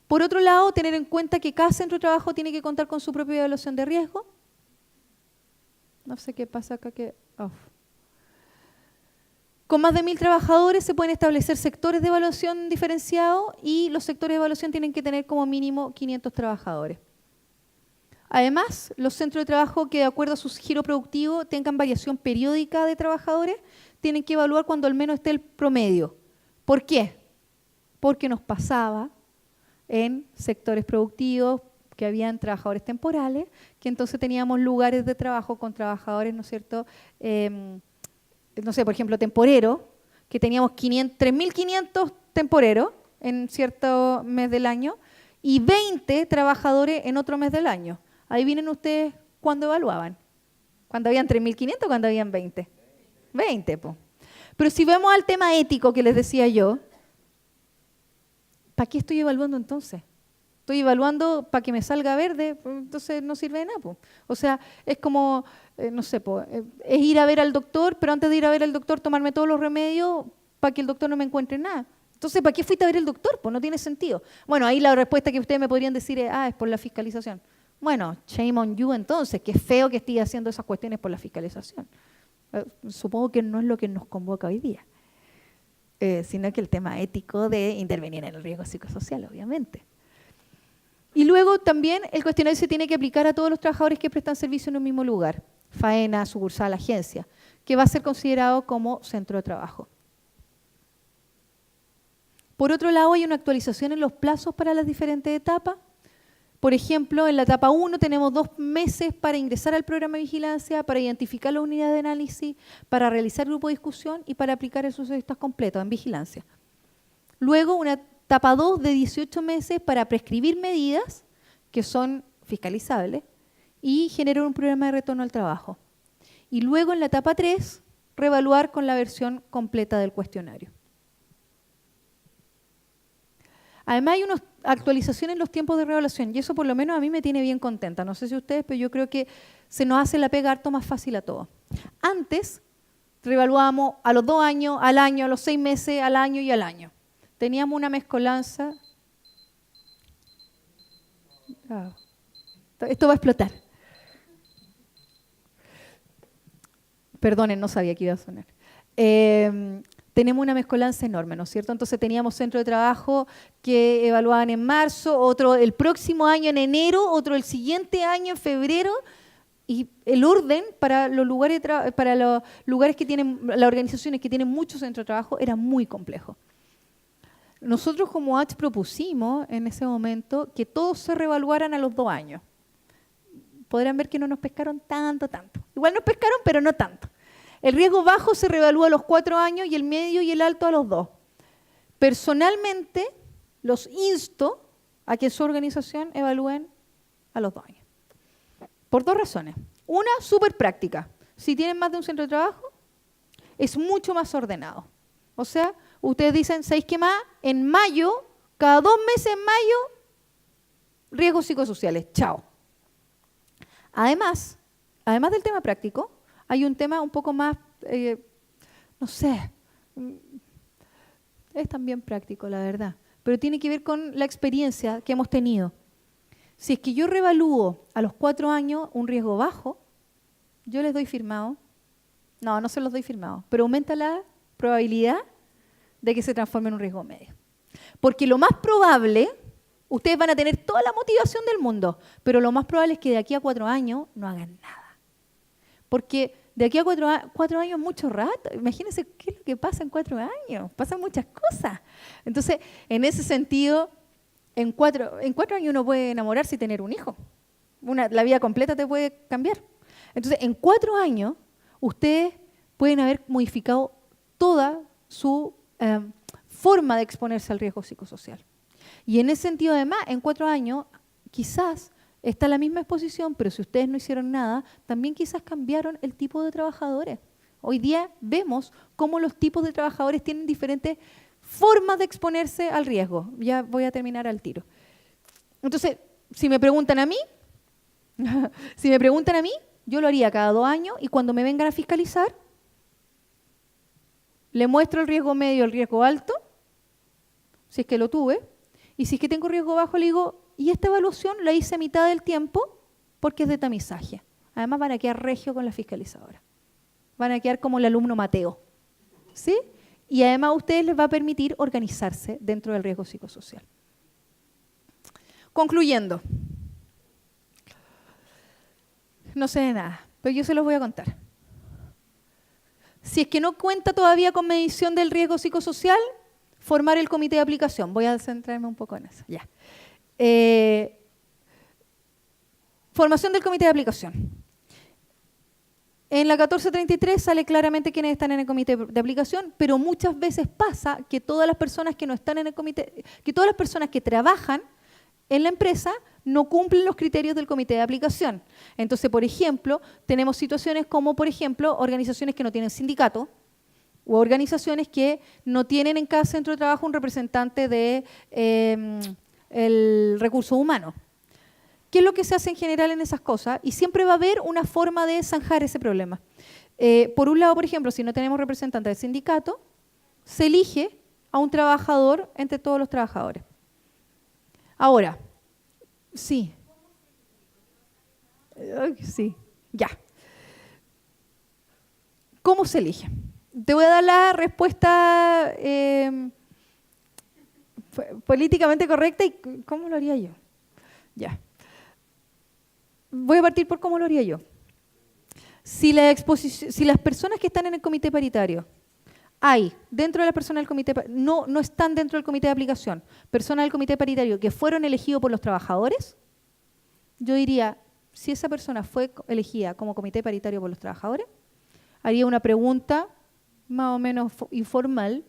Por otro lado, tener en cuenta que cada centro de trabajo tiene que contar con su propia evaluación de riesgo. No sé qué pasa acá que... Con más de 1000 trabajadores se pueden establecer sectores de evaluación diferenciados y los sectores de evaluación tienen que tener como mínimo 500 trabajadores. Además, los centros de trabajo que de acuerdo a su giro productivo tengan variación periódica de trabajadores tienen que evaluar cuando al menos esté el promedio. ¿Por qué? Porque nos pasaba en sectores productivos que habían trabajadores temporales, que entonces teníamos lugares de trabajo con trabajadores, ¿no es cierto?, no sé, por ejemplo, temporero, que teníamos 3.500 temporeros en cierto mes del año y 20 trabajadores en otro mes del año. Ahí vienen ustedes cuando evaluaban. ¿Cuando habían 3.500 o cuando habían 20? 20, pues. Pero si vemos al tema ético que les decía yo, ¿para qué estoy evaluando entonces? Estoy evaluando para que me salga verde, pues entonces no sirve de nada. Pues. O sea, es como, no sé, pues, es ir a ver al doctor, pero antes de ir a ver al doctor tomarme todos los remedios para que el doctor no me encuentre nada. Entonces, ¿para qué fuiste a ver al doctor? Pues no tiene sentido. Bueno, ahí la respuesta que ustedes me podrían decir es, es por la fiscalización. Bueno, shame on you entonces, qué feo que esté haciendo esas cuestiones por la fiscalización. Supongo que no es lo que nos convoca hoy día, sino que el tema ético de intervenir en el riesgo psicosocial, obviamente. Y luego también el cuestionario se tiene que aplicar a todos los trabajadores que prestan servicio en un mismo lugar, faena, sucursal, agencia, que va a ser considerado como centro de trabajo. Por otro lado, hay una actualización en los plazos para las diferentes etapas. Por ejemplo, en la etapa 1 tenemos 2 meses para ingresar al programa de vigilancia, para identificar la unidad de análisis, para realizar grupo de discusión y para aplicar el suceso completo en vigilancia. Luego, una etapa 2 de 18 meses para prescribir medidas que son fiscalizables y generar un programa de retorno al trabajo. Y luego, en la etapa 3, reevaluar con la versión completa del cuestionario. Además hay una actualización en los tiempos de reevaluación y eso por lo menos a mí me tiene bien contenta. No sé si ustedes, pero yo creo que se nos hace la pega harto más fácil a todos. Antes reevaluábamos a los 2 años, al año, a los 6 meses, al año y al año. Teníamos una mezcolanza. Esto va a explotar. Perdonen, no sabía que iba a sonar. Tenemos una mezcolanza enorme, ¿no es cierto? Entonces teníamos centros de trabajo que evaluaban en marzo, otro el próximo año en enero, otro el siguiente año en febrero, y el orden para los lugares que tienen, las organizaciones que tienen muchos centros de trabajo era muy complejo. Nosotros como H propusimos en ese momento que todos se reevaluaran a los 2 años. Podrán ver que no nos pescaron tanto. Igual nos pescaron, pero no tanto. El riesgo bajo se reevalúa a los 4 años y el medio y el alto a los 2. Personalmente, los insto a que su organización evalúen a los 2 años. Por 2 razones. Una, súper práctica. Si tienen más de un centro de trabajo, es mucho más ordenado. O sea, ustedes dicen, ¿sabéis qué más? En mayo, cada 2 meses en mayo, riesgos psicosociales. Chao. Además del tema práctico, hay un tema un poco más, no sé, es también práctico, la verdad, pero tiene que ver con la experiencia que hemos tenido. Si es que yo reevalúo a los 4 años un riesgo bajo, yo les doy firmado, no se los doy firmado, pero aumenta la probabilidad de que se transforme en un riesgo medio. Porque lo más probable, ustedes van a tener toda la motivación del mundo, pero lo más probable es que de aquí a 4 años no hagan nada. Porque de aquí a 4 años es mucho rato. Imagínense qué es lo que pasa en 4 años. Pasan muchas cosas. Entonces, en ese sentido, En 4 años uno puede enamorarse y tener un hijo. La vida completa te puede cambiar. Entonces, en 4 años, ustedes pueden haber modificado toda su forma de exponerse al riesgo psicosocial. Y en ese sentido, además, en 4 años, quizás está la misma exposición, pero si ustedes no hicieron nada, también quizás cambiaron el tipo de trabajadores. Hoy día vemos cómo los tipos de trabajadores tienen diferentes formas de exponerse al riesgo. Ya voy a terminar al tiro. Entonces, si me preguntan a mí, yo lo haría cada 2 años y cuando me vengan a fiscalizar, le muestro el riesgo medio, el riesgo alto, si es que lo tuve, y si es que tengo riesgo bajo, le digo, y esta evaluación la hice a mitad del tiempo porque es de tamizaje. Además van a quedar regio con la fiscalizadora. Van a quedar como el alumno Mateo. ¿Sí? Y además a ustedes les va a permitir organizarse dentro del riesgo psicosocial. Concluyendo. No sé de nada, pero yo se los voy a contar. Si es que no cuenta todavía con medición del riesgo psicosocial, formar el comité de aplicación. Voy a centrarme un poco en eso. Ya. Formación del comité de aplicación. En la 1433 sale claramente quiénes están en el comité de aplicación, pero muchas veces pasa que todas las personas que no están en el comité, que todas las personas que trabajan en la empresa no cumplen los criterios del comité de aplicación. Entonces, por ejemplo, tenemos situaciones como, por ejemplo, organizaciones que no tienen sindicato o organizaciones que no tienen en cada centro de trabajo un representante de el recurso humano. ¿Qué es lo que se hace en general en esas cosas? Y siempre va a haber una forma de zanjar ese problema. Por un lado, por ejemplo, si no tenemos representante del sindicato, se elige a un trabajador entre todos los trabajadores. Ahora, sí. Sí, ya. ¿Cómo se elige? Te voy a dar la respuesta políticamente correcta y ¿cómo lo haría yo? Ya. Voy a partir por cómo lo haría yo. Si las personas que están en el comité paritario dentro de las personas del comité, no están dentro del comité de aplicación, personas del comité paritario que fueron elegidos por los trabajadores, yo diría, si esa persona fue elegida como comité paritario por los trabajadores, haría una pregunta más o menos informal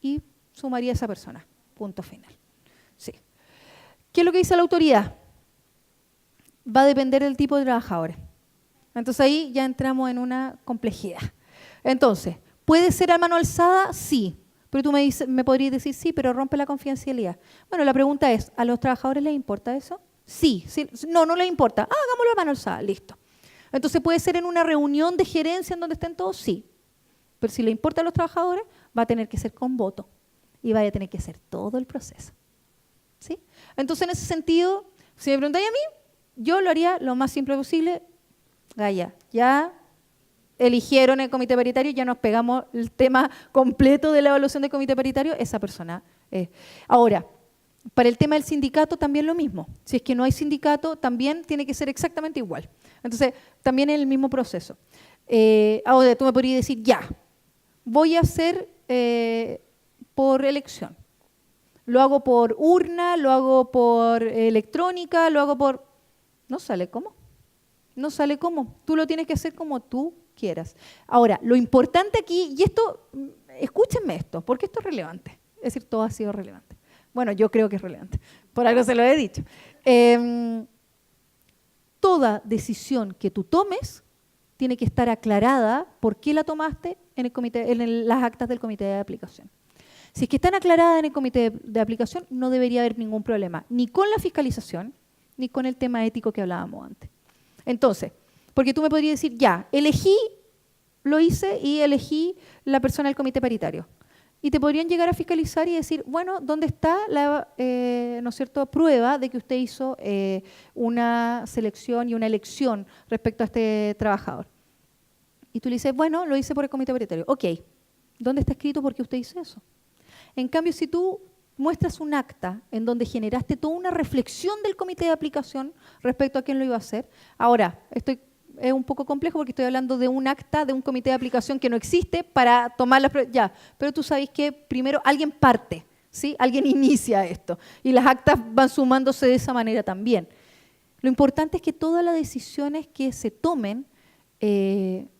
y sumaría a esa persona. Punto final. Sí. ¿Qué es lo que dice la autoridad? Va a depender del tipo de trabajadores. Entonces ahí ya entramos en una complejidad. Entonces, ¿puede ser a mano alzada? Sí. Pero tú me podrías decir, sí, pero rompe la confidencialidad. Bueno, la pregunta es, ¿a los trabajadores les importa eso? Sí. No les importa. Hagámoslo a mano alzada, listo. Entonces, ¿puede ser en una reunión de gerencia en donde estén todos? Sí. Pero si le importa a los trabajadores, va a tener que ser con voto. Y va a tener que hacer todo el proceso. ¿Sí? Entonces, en ese sentido, si me preguntáis a mí, yo lo haría lo más simple posible. Gaya, ya eligieron el comité paritario, ya nos pegamos el tema completo de la evaluación del comité paritario, esa persona. Ahora, para el tema del sindicato también lo mismo. Si es que no hay sindicato, también tiene que ser exactamente igual. Entonces, también es el mismo proceso. Ahora, tú me podrías decir, ya, voy a hacer por elección. Lo hago por urna, lo hago por electrónica, lo hago por... No sale cómo. No sale cómo. Tú lo tienes que hacer como tú quieras. Ahora, lo importante aquí, y esto, escúchenme esto, porque esto es relevante. Es decir, todo ha sido relevante. Bueno, yo creo que es relevante. Por algo se lo he dicho. Toda decisión que tú tomes tiene que estar aclarada por qué la tomaste en las actas del comité de aplicación. Si es que están aclaradas en el comité de aplicación, no debería haber ningún problema, ni con la fiscalización, ni con el tema ético que hablábamos antes. Entonces, porque tú me podrías decir, ya, lo hice y elegí la persona del comité paritario. Y te podrían llegar a fiscalizar y decir, bueno, ¿dónde está la ¿no es cierto?, prueba de que usted hizo una selección y una elección respecto a este trabajador? Y tú le dices, bueno, lo hice por el comité paritario. Ok, ¿dónde está escrito por qué usted hizo eso? En cambio, si tú muestras un acta en donde generaste toda una reflexión del comité de aplicación respecto a quién lo iba a hacer. Ahora, es un poco complejo porque estoy hablando de un acta, de un comité de aplicación que no existe para tomar las... Ya, pero tú sabes que primero alguien parte ¿sí? Alguien inicia esto y las actas van sumándose de esa manera también. Lo importante es que todas las decisiones que se tomen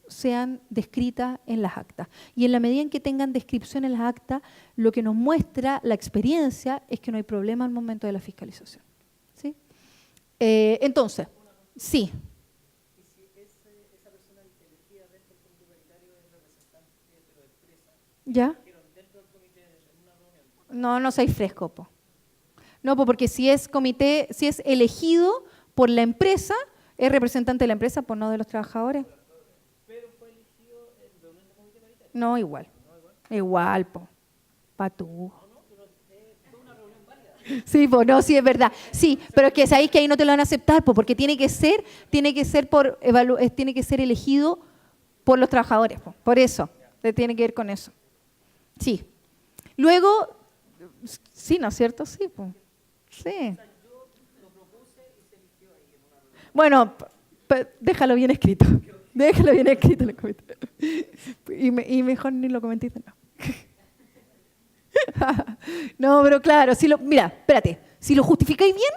sean descritas en las actas. Y en la medida en que tengan descripción en las actas, lo que nos muestra la experiencia es que no hay problema al momento de la fiscalización. ¿Sí? Entonces, sí. ¿Y si esa persona elegida dentro del comité paritario es representante de la empresa? ¿Ya? Dentro del comité en una reunión. No seáis fresco, po. No, porque si es comité, si es elegido por la empresa, es representante de la empresa, pues no de los trabajadores. Pero fue elegido en reunión de comité paritario. No, igual. Igual, po. Patú. Sí, pues no, sí es verdad. Sí, pero es que sabéis que ahí no te lo van a aceptar, pues, porque tiene que ser elegido por los trabajadores, pues, por eso, tiene que ver con eso. Sí. Luego, sí, ¿no es cierto? Sí, pues. Sí. Bueno, déjalo bien escrito. Déjalo bien escrito en el comité. Y mejor ni lo comentaste, no. No, pero claro, mira, espérate, si lo justificáis bien,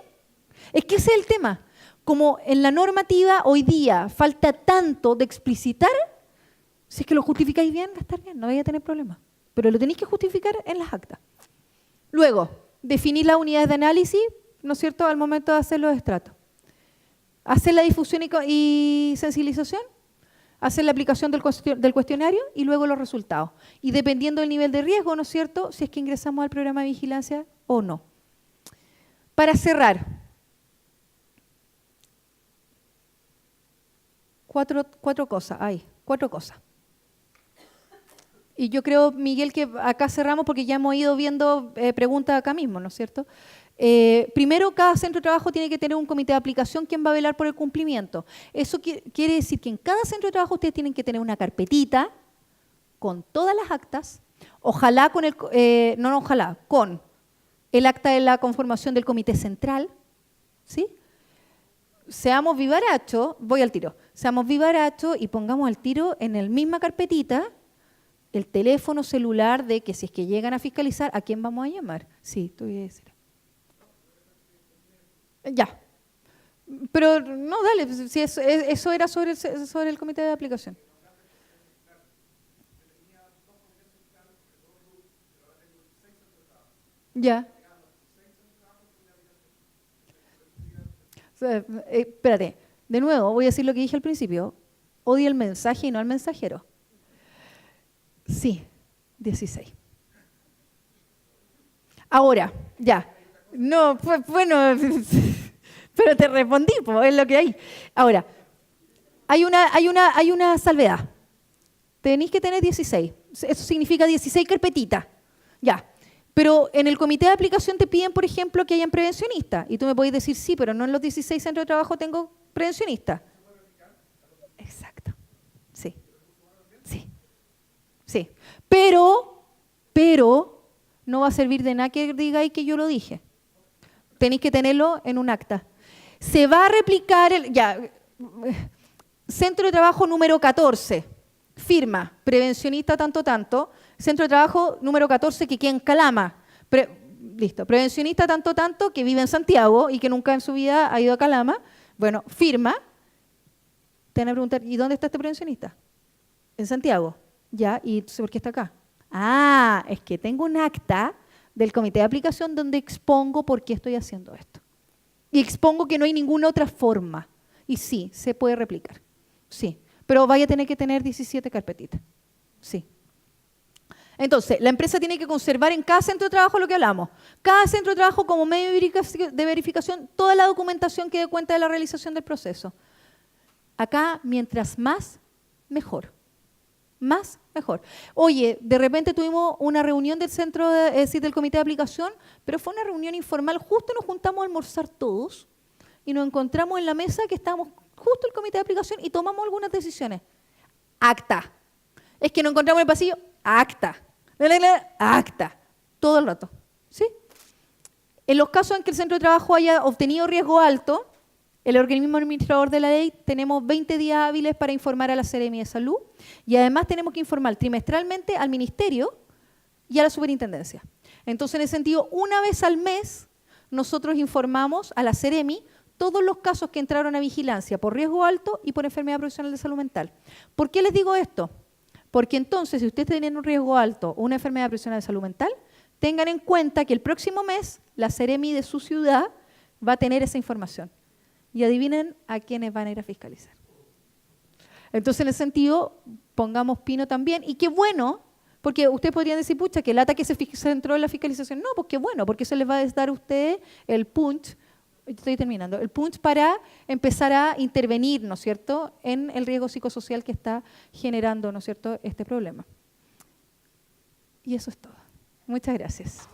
es que ese es el tema. Como en la normativa hoy día falta tanto de explicitar, si es que lo justificáis bien, va a estar bien, no vais a tener problema. Pero lo tenéis que justificar en las actas. Luego, definir las unidades de análisis, ¿no es cierto?, al momento de hacer los estratos. Hacer la difusión y sensibilización, hacer la aplicación del cuestionario y luego los resultados. Y dependiendo del nivel de riesgo, ¿no es cierto?, si es que ingresamos al programa de vigilancia o no. Para cerrar, cuatro cosas. Y yo creo, Miguel, que acá cerramos porque ya hemos ido viendo preguntas acá mismo, ¿no es cierto? Primero, cada centro de trabajo tiene que tener un comité de aplicación quien va a velar por el cumplimiento. Eso quiere decir que en cada centro de trabajo ustedes tienen que tener una carpetita con todas las actas, ojalá con con el acta de la conformación del comité central, ¿sí? Seamos vivarachos, voy al tiro, seamos vivarachos y pongamos al tiro en la misma carpetita el teléfono celular de que si es que llegan a fiscalizar, ¿a quién vamos a llamar? Sí, te voy a decir. Ya. Pero no, dale, si eso era sobre el comité de aplicación. Ya. Espérate, de nuevo voy a decir lo que dije al principio. Odia el mensaje y no al mensajero. Sí, 16. Ahora, ya. No, pues bueno, pero te respondí, pues, es lo que hay. Ahora, hay una salvedad. Tenéis que tener 16. Eso significa 16 carpetitas. Ya. Pero en el comité de aplicación te piden, por ejemplo, que hayan prevencionistas. Y tú me podés decir, sí, pero no en los 16 centros de trabajo tengo prevencionistas. Exacto. Sí. Sí. Sí. Pero no va a servir de nada que digáis que yo lo dije. Tenéis que tenerlo en un acta. Se va a replicar centro de trabajo número 14. Firma, prevencionista tanto. Centro de trabajo número 14 que queda en Calama. Listo, prevencionista tanto que vive en Santiago y que nunca en su vida ha ido a Calama. Bueno, firma. Te van a preguntar, ¿y dónde está este prevencionista? En Santiago. Ya, ¿y por qué está acá? Ah, es que tengo un acta del comité de aplicación donde expongo por qué estoy haciendo esto. Y expongo que no hay ninguna otra forma. Y sí, se puede replicar. Sí, pero vaya a tener que tener 17 carpetitas. Sí. Entonces, la empresa tiene que conservar en cada centro de trabajo lo que hablamos. Cada centro de trabajo como medio de verificación toda la documentación que dé cuenta de la realización del proceso. Acá, mientras más, mejor. Más, mejor. Oye, de repente tuvimos una reunión del centro, del comité de aplicación, pero fue una reunión informal. Justo nos juntamos a almorzar todos y nos encontramos en la mesa que estábamos justo el comité de aplicación y tomamos algunas decisiones. Acta. Es que nos encontramos en el pasillo, acta. Acta. Todo el rato. ¿Sí? En los casos en que el centro de trabajo haya obtenido riesgo alto, el organismo administrador de la ley tenemos 20 días hábiles para informar a la Seremi de Salud y además tenemos que informar trimestralmente al Ministerio y a la Superintendencia. Entonces, en ese sentido, una vez al mes, nosotros informamos a la Seremi todos los casos que entraron a vigilancia por riesgo alto y por enfermedad profesional de salud mental. ¿Por qué les digo esto? Porque entonces, si ustedes tienen un riesgo alto o una enfermedad profesional de salud mental, tengan en cuenta que el próximo mes la Seremi de su ciudad va a tener esa información. Y adivinen a quiénes van a ir a fiscalizar. Entonces, en ese sentido, pongamos pino también. Y qué bueno, porque ustedes podrían decir, pucha, que lata que se centró en la fiscalización. No, pues qué bueno, porque eso les va a dar a ustedes el punch, estoy terminando, el punch para empezar a intervenir, ¿no es cierto?, en el riesgo psicosocial que está generando, ¿no es cierto?, este problema. Y eso es todo. Muchas gracias.